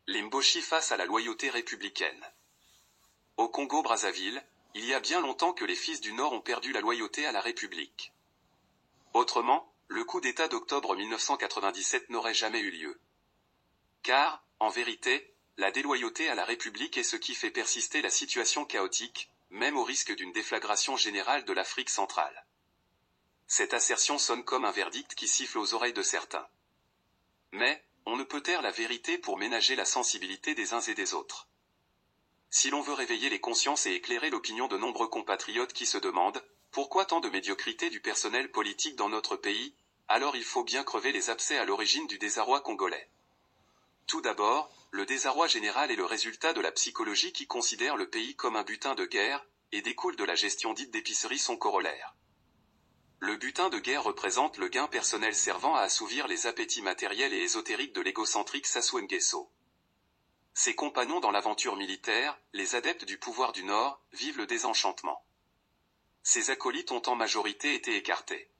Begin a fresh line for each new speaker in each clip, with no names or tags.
Les Mboshi face à la loyauté républicaine. Au Congo-Brazzaville, il y a bien longtemps que les fils du Nord ont perdu la loyauté à la République. Autrement, le coup d'État d'octobre 1997 n'aurait jamais eu lieu. Car, en vérité, la déloyauté à la République est ce qui fait persister la situation chaotique, même au risque d'une déflagration générale de l'Afrique centrale. Cette assertion sonne comme un verdict qui siffle aux oreilles de certains. Mais, on ne peut taire la vérité pour ménager la sensibilité des uns et des autres. Si l'on veut réveiller les consciences et éclairer l'opinion de nombreux compatriotes qui se demandent « Pourquoi tant de médiocrité du personnel politique dans notre pays ?», alors il faut bien crever les abcès à l'origine du désarroi congolais. Tout d'abord, le désarroi général est le résultat de la psychologie qui considère le pays comme un butin de guerre, et découle de la gestion dite d'épicerie son corollaire. Le butin de guerre représente le gain personnel servant à assouvir les appétits matériels et ésotériques de l'égocentrique Sassou Nguesso. Ses compagnons dans l'aventure militaire, les adeptes du pouvoir du Nord, vivent le désenchantement. Ses acolytes ont en majorité été écartés.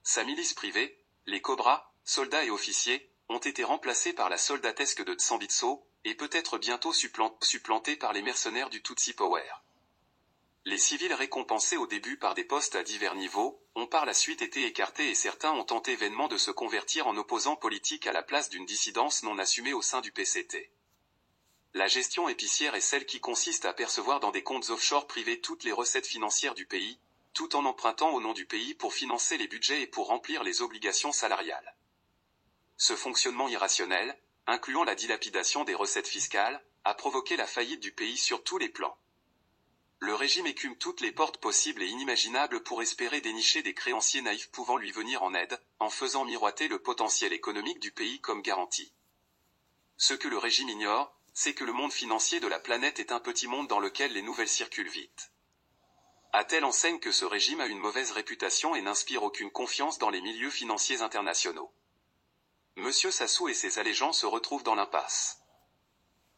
Sa milice privée, les Cobras, soldats et officiers, ont été remplacés par la soldatesque de Tsambitso, et peut-être bientôt supplantés par les mercenaires du Tutsi Power. Les civils récompensés au début par des postes à divers niveaux, ont par la suite été écartés et certains ont tenté vainement de se convertir en opposants politiques à la place d'une dissidence non assumée au sein du PCT. La gestion épicière est celle qui consiste à percevoir dans des comptes offshore privés toutes les recettes financières du pays, tout en empruntant au nom du pays pour financer les budgets et pour remplir les obligations salariales. Ce fonctionnement irrationnel, incluant la dilapidation des recettes fiscales, a provoqué la faillite du pays sur tous les plans. Le régime écume toutes les portes possibles et inimaginables pour espérer dénicher des créanciers naïfs pouvant lui venir en aide, en faisant miroiter le potentiel économique du pays comme garantie. Ce que le régime ignore, c'est que le monde financier de la planète est un petit monde dans lequel les nouvelles circulent vite. À telle enseigne que ce régime a une mauvaise réputation et n'inspire aucune confiance dans les milieux financiers internationaux. Monsieur Sassou et ses allégeants se retrouvent dans l'impasse.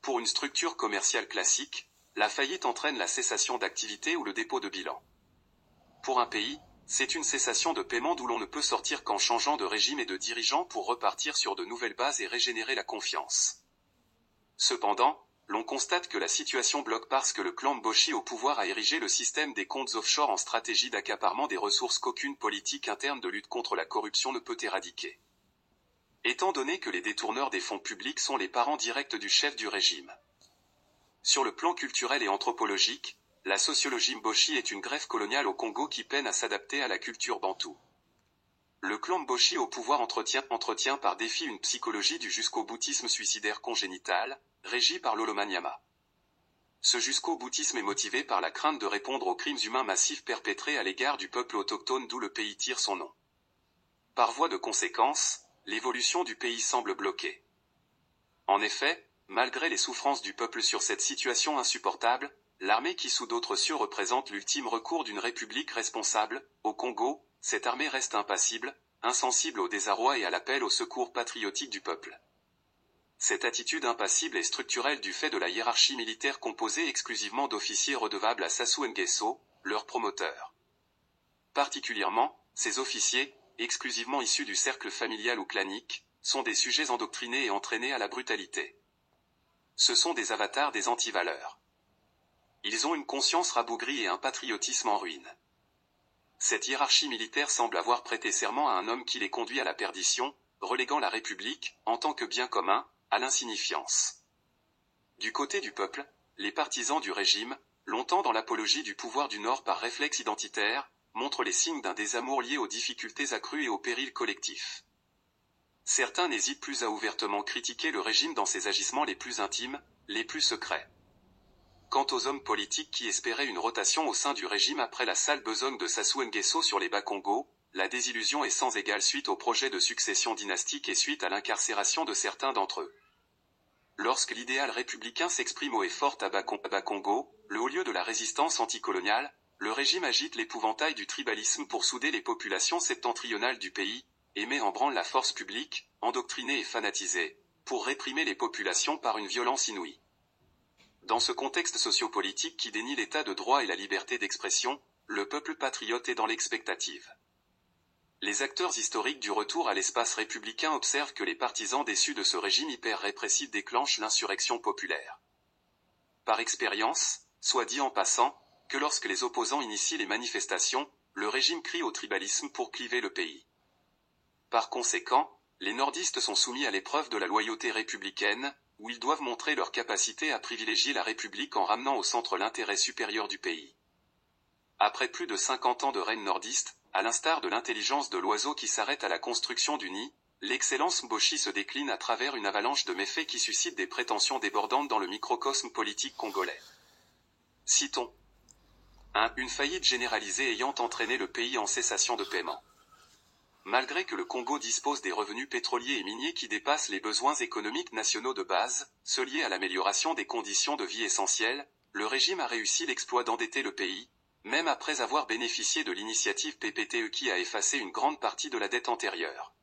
Pour une structure commerciale classique, la faillite entraîne la cessation d'activité ou le dépôt de bilan. Pour un pays, c'est une cessation de paiement d'où l'on ne peut sortir qu'en changeant de régime et de dirigeant pour repartir sur de nouvelles bases et régénérer la confiance. Cependant, l'on constate que la situation bloque parce que le clan Mboshi au pouvoir a érigé le système des comptes offshore en stratégie d'accaparement des ressources qu'aucune politique interne de lutte contre la corruption ne peut éradiquer. Étant donné que les détourneurs des fonds publics sont les parents directs du chef du régime. Sur le plan culturel et anthropologique, la sociologie Mboshi est une greffe coloniale au Congo qui peine à s'adapter à la culture bantoue. Le clan Mboshi au pouvoir entretient par défi une psychologie du jusqu'au-boutisme suicidaire congénital, régie par l'holomaniama. Ce jusqu'au-boutisme est motivé par la crainte de répondre aux crimes humains massifs perpétrés à l'égard du peuple autochtone d'où le pays tire son nom. Par voie de conséquence, l'évolution du pays semble bloquée. En effet, malgré les souffrances du peuple sur cette situation insupportable, l'armée qui sous d'autres cieux représente l'ultime recours d'une république responsable, au Congo, cette armée reste impassible, insensible au désarroi et à l'appel au secours patriotique du peuple. Cette attitude impassible est structurelle du fait de la hiérarchie militaire composée exclusivement d'officiers redevables à Sassou Nguesso, leur promoteur. Particulièrement, ces officiers, exclusivement issus du cercle familial ou clanique, sont des sujets endoctrinés et entraînés à la brutalité. Ce sont des avatars des antivaleurs. Ils ont une conscience rabougrie et un patriotisme en ruine. Cette hiérarchie militaire semble avoir prêté serment à un homme qui les conduit à la perdition, reléguant la République, en tant que bien commun, à l'insignifiance. Du côté du peuple, les partisans du régime, longtemps dans l'apologie du pouvoir du Nord par réflexe identitaire, montrent les signes d'un désamour lié aux difficultés accrues et aux périls collectifs. Certains n'hésitent plus à ouvertement critiquer le régime dans ses agissements les plus intimes, les plus secrets. Quant aux hommes politiques qui espéraient une rotation au sein du régime après la sale besogne de Sassou Nguesso sur les Bas-Congo, la désillusion est sans égale suite au projet de succession dynastique et suite à l'incarcération de certains d'entre eux. Lorsque l'idéal républicain s'exprime haut et fort à Bas-Congo, le haut lieu de la résistance anticoloniale, le régime agite l'épouvantail du tribalisme pour souder les populations septentrionales du pays, et met en branle la force publique, endoctrinée et fanatisée, pour réprimer les populations par une violence inouïe. Dans ce contexte sociopolitique qui dénie l'état de droit et la liberté d'expression, le peuple patriote est dans l'expectative. les acteurs historiques du retour à l'espace républicain observent que les partisans déçus de ce régime hyper répressif déclenchent l'insurrection populaire. Par expérience, soit dit en passant, que lorsque les opposants initient les manifestations, le régime crie au tribalisme pour cliver le pays. Par conséquent, les nordistes sont soumis à l'épreuve de la loyauté républicaine, où ils doivent montrer leur capacité à privilégier la République en ramenant au centre l'intérêt supérieur du pays. Après plus de 50 ans de règne nordiste, à l'instar de l'intelligence de l'oiseau qui s'arrête à la construction du nid, l'excellence Mboshi se décline à travers une avalanche de méfaits qui suscitent des prétentions débordantes dans le microcosme politique congolais. Citons. 1. Une faillite généralisée ayant entraîné le pays en cessation de paiement. Malgré que le Congo dispose des revenus pétroliers et miniers qui dépassent les besoins économiques nationaux de base, ceux liés à l'amélioration des conditions de vie essentielles, le régime a réussi l'exploit d'endetter le pays, même après avoir bénéficié de l'initiative PPTE qui a effacé une grande partie de la dette antérieure.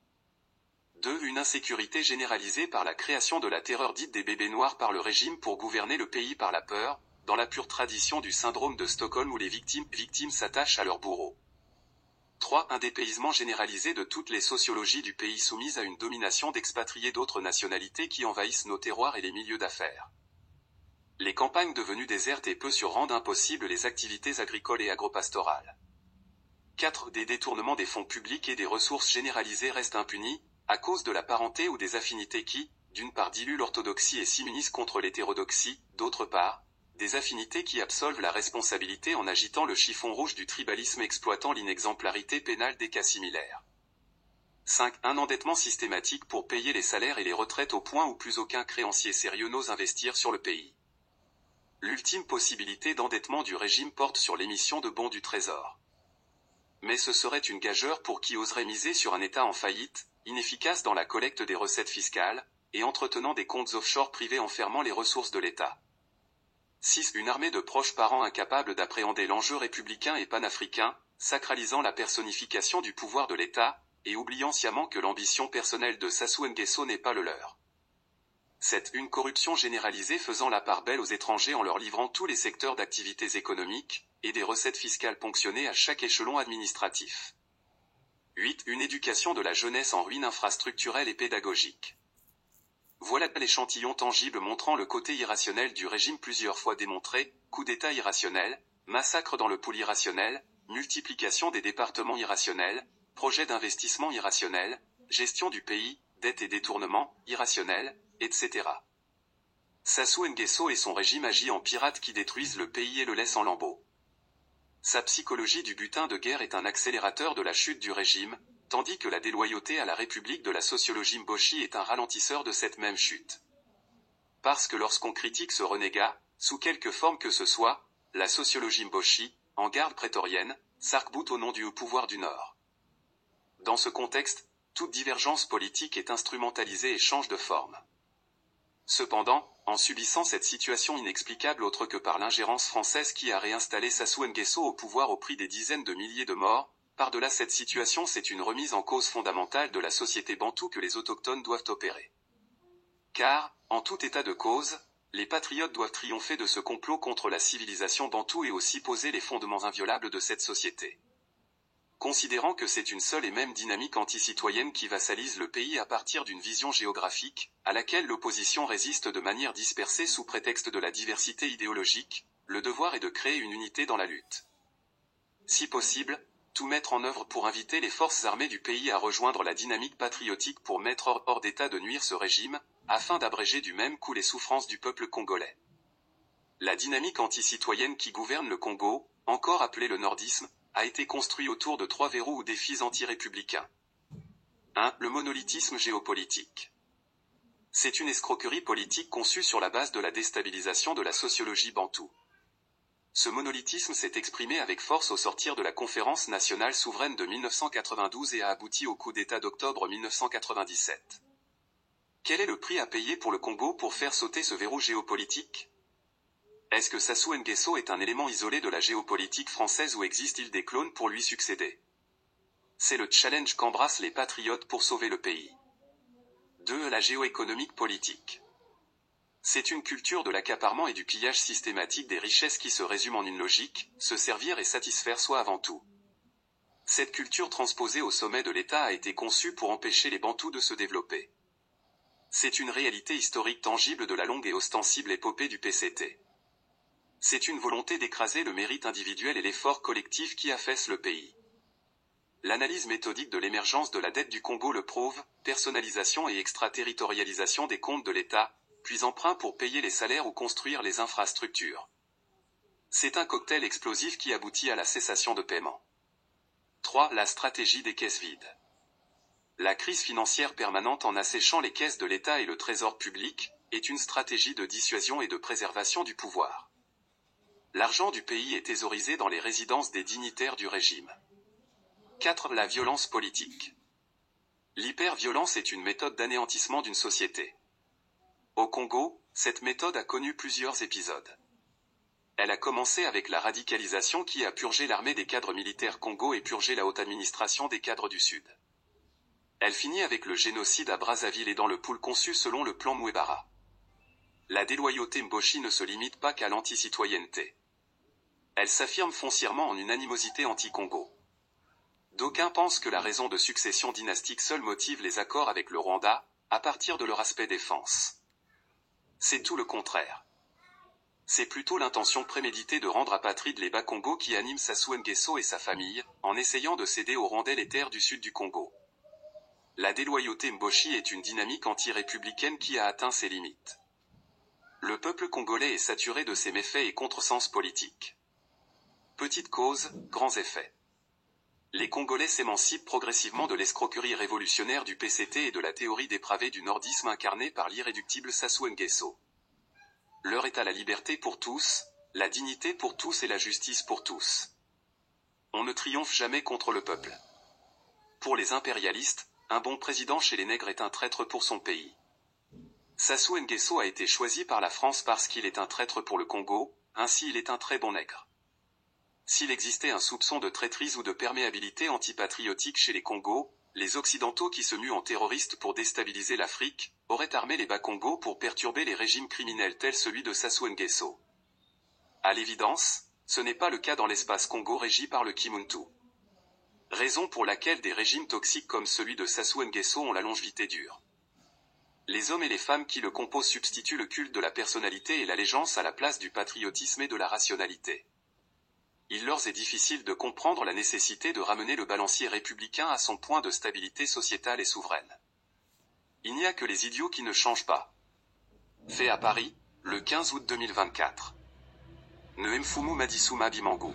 2. Une insécurité généralisée par la création de la terreur dite des bébés noirs par le régime pour gouverner le pays par la peur, dans la pure tradition du syndrome de Stockholm où les victimes s'attachent à leurs bourreaux. 3. Un dépaysement généralisé de toutes les sociologies du pays soumises à une domination d'expatriés d'autres nationalités qui envahissent nos terroirs et les milieux d'affaires. Les campagnes devenues désertes et peu sûres rendent impossibles les activités agricoles et agropastorales. 4. Des détournements des fonds publics et des ressources généralisées restent impunis, à cause de la parenté ou des affinités qui, d'une part diluent l'orthodoxie et s'immunisent contre l'hétérodoxie, d'autre part, des affinités qui absolvent la responsabilité en agitant le chiffon rouge du tribalisme exploitant l'inexemplarité pénale des cas similaires. 5. Un endettement systématique pour payer les salaires et les retraites au point où plus aucun créancier sérieux n'ose investir sur le pays. L'ultime possibilité d'endettement du régime porte sur l'émission de bons du Trésor. Mais ce serait une gageure pour qui oserait miser sur un État en faillite, inefficace dans la collecte des recettes fiscales, et entretenant des comptes offshore privés enfermant les ressources de l'État. 6. Une armée de proches parents incapables d'appréhender l'enjeu républicain et panafricain, sacralisant la personnification du pouvoir de l'État, et oubliant sciemment que l'ambition personnelle de Sassou Nguesso n'est pas le leur. 7. Une corruption généralisée faisant la part belle aux étrangers en leur livrant tous les secteurs d'activités économiques, et des recettes fiscales ponctionnées à chaque échelon administratif. 8. Une éducation de la jeunesse en ruine infrastructurelle et pédagogique. Voilà l'échantillon tangible montrant le côté irrationnel du régime plusieurs fois démontré, coup d'État irrationnel, massacre dans le pool irrationnel, multiplication des départements irrationnels, projet d'investissement irrationnel, gestion du pays, dette et détournement, irrationnel, etc. Sassou Nguesso et son régime agit en pirates qui détruisent le pays et le laissent en lambeaux. Sa psychologie du butin de guerre est un accélérateur de la chute du régime, tandis que la déloyauté à la République de la sociologie Mboshi est un ralentisseur de cette même chute. Parce que lorsqu'on critique ce renégat, sous quelque forme que ce soit, la sociologie Mboshi, en garde prétorienne, s'arc-boute au nom du pouvoir du Nord. Dans ce contexte, toute divergence politique est instrumentalisée et change de forme. Cependant, en subissant cette situation inexplicable autre que par l'ingérence française qui a réinstallé Sassou Nguesso au pouvoir au prix des dizaines de milliers de morts, par-delà cette situation c'est une remise en cause fondamentale de la société bantoue que les autochtones doivent opérer. Car, en tout état de cause, les patriotes doivent triompher de ce complot contre la civilisation bantoue et aussi poser les fondements inviolables de cette société. Considérant que c'est une seule et même dynamique anticitoyenne qui vassalise le pays à partir d'une vision géographique, à laquelle l'opposition résiste de manière dispersée sous prétexte de la diversité idéologique, le devoir est de créer une unité dans la lutte. Si possible, tout mettre en œuvre pour inviter les forces armées du pays à rejoindre la dynamique patriotique pour mettre hors d'état de nuire ce régime, afin d'abréger du même coup les souffrances du peuple congolais. La dynamique anticitoyenne qui gouverne le Congo, encore appelée le nordisme, a été construit autour de 3 verrous ou défis anti-républicains. 1. Le monolithisme géopolitique. C'est une escroquerie politique conçue sur la base de la déstabilisation de la sociologie bantoue. Ce monolithisme s'est exprimé avec force au sortir de la Conférence nationale souveraine de 1992 et a abouti au coup d'État d'octobre 1997. Quel est le prix à payer pour le Congo pour faire sauter ce verrou géopolitique ? Est-ce que Sassou Nguesso est un élément isolé de la géopolitique française ou existe-t-il des clones pour lui succéder ? C'est le challenge qu'embrassent les patriotes pour sauver le pays. 2. La géoéconomique politique. C'est une culture de l'accaparement et du pillage systématique des richesses qui se résume en une logique, se servir et satisfaire soi avant tout. Cette culture transposée au sommet de l'État a été conçue pour empêcher les Bantous de se développer. C'est une réalité historique tangible de la longue et ostensible épopée du PCT. C'est une volonté d'écraser le mérite individuel et l'effort collectif qui affaisse le pays. L'analyse méthodique de l'émergence de la dette du Congo le prouve, personnalisation et extraterritorialisation des comptes de l'État, puis emprunt pour payer les salaires ou construire les infrastructures. C'est un cocktail explosif qui aboutit à la cessation de paiement. 3. La stratégie des caisses vides. La crise financière permanente en asséchant les caisses de l'État et le trésor public est une stratégie de dissuasion et de préservation du pouvoir. L'argent du pays est thésaurisé dans les résidences des dignitaires du régime. 4. La violence politique. L'hyperviolence est une méthode d'anéantissement d'une société. Au Congo, cette méthode a connu plusieurs épisodes. Elle a commencé avec la radicalisation qui a purgé l'armée des cadres militaires Congo et purgé la haute administration des cadres du Sud. Elle finit avec le génocide à Brazzaville et dans le pool conçu selon le plan Mouebara. La déloyauté Mboshi ne se limite pas qu'à l'anti-citoyenneté. Elle s'affirme foncièrement en une animosité anti-Congo. D'aucuns pensent que la raison de succession dynastique seule motive les accords avec le Rwanda, à partir de leur aspect défense. C'est tout le contraire. C'est plutôt l'intention préméditée de rendre apatrides les Bas-Congo qui anime Sassou Nguesso et sa famille, en essayant de céder aux Rwandais les terres du sud du Congo. La déloyauté Mboshi est une dynamique anti-républicaine qui a atteint ses limites. Le peuple congolais est saturé de ces méfaits et contresens politiques. Petite cause, grands effets. Les Congolais s'émancipent progressivement de l'escroquerie révolutionnaire du PCT et de la théorie dépravée du nordisme incarnée par l'irréductible Sassou Nguesso. L'heure est à la liberté pour tous, la dignité pour tous et la justice pour tous. On ne triomphe jamais contre le peuple. Pour les impérialistes, un bon président chez les nègres est un traître pour son pays. Sassou Nguesso a été choisi par la France parce qu'il est un traître pour le Congo, ainsi il est un très bon nègre. S'il existait un soupçon de traîtrise ou de perméabilité antipatriotique chez les Congos, les Occidentaux qui se muent en terroristes pour déstabiliser l'Afrique, auraient armé les Bas-Congo pour perturber les régimes criminels tels celui de Sassou Nguesso. À l'évidence, ce n'est pas le cas dans l'espace Congo régi par le Kimuntu. Raison pour laquelle des régimes toxiques comme celui de Sassou Nguesso ont la longévité dure. Les hommes et les femmes qui le composent substituent le culte de la personnalité et l'allégeance à la place du patriotisme et de la rationalité. Il leur est difficile de comprendre la nécessité de ramener le balancier républicain à son point de stabilité sociétale et souveraine. Il n'y a que les idiots qui ne changent pas. Fait à Paris, le 15 août 2024. Ne Mfumu Madisuma Bimangu.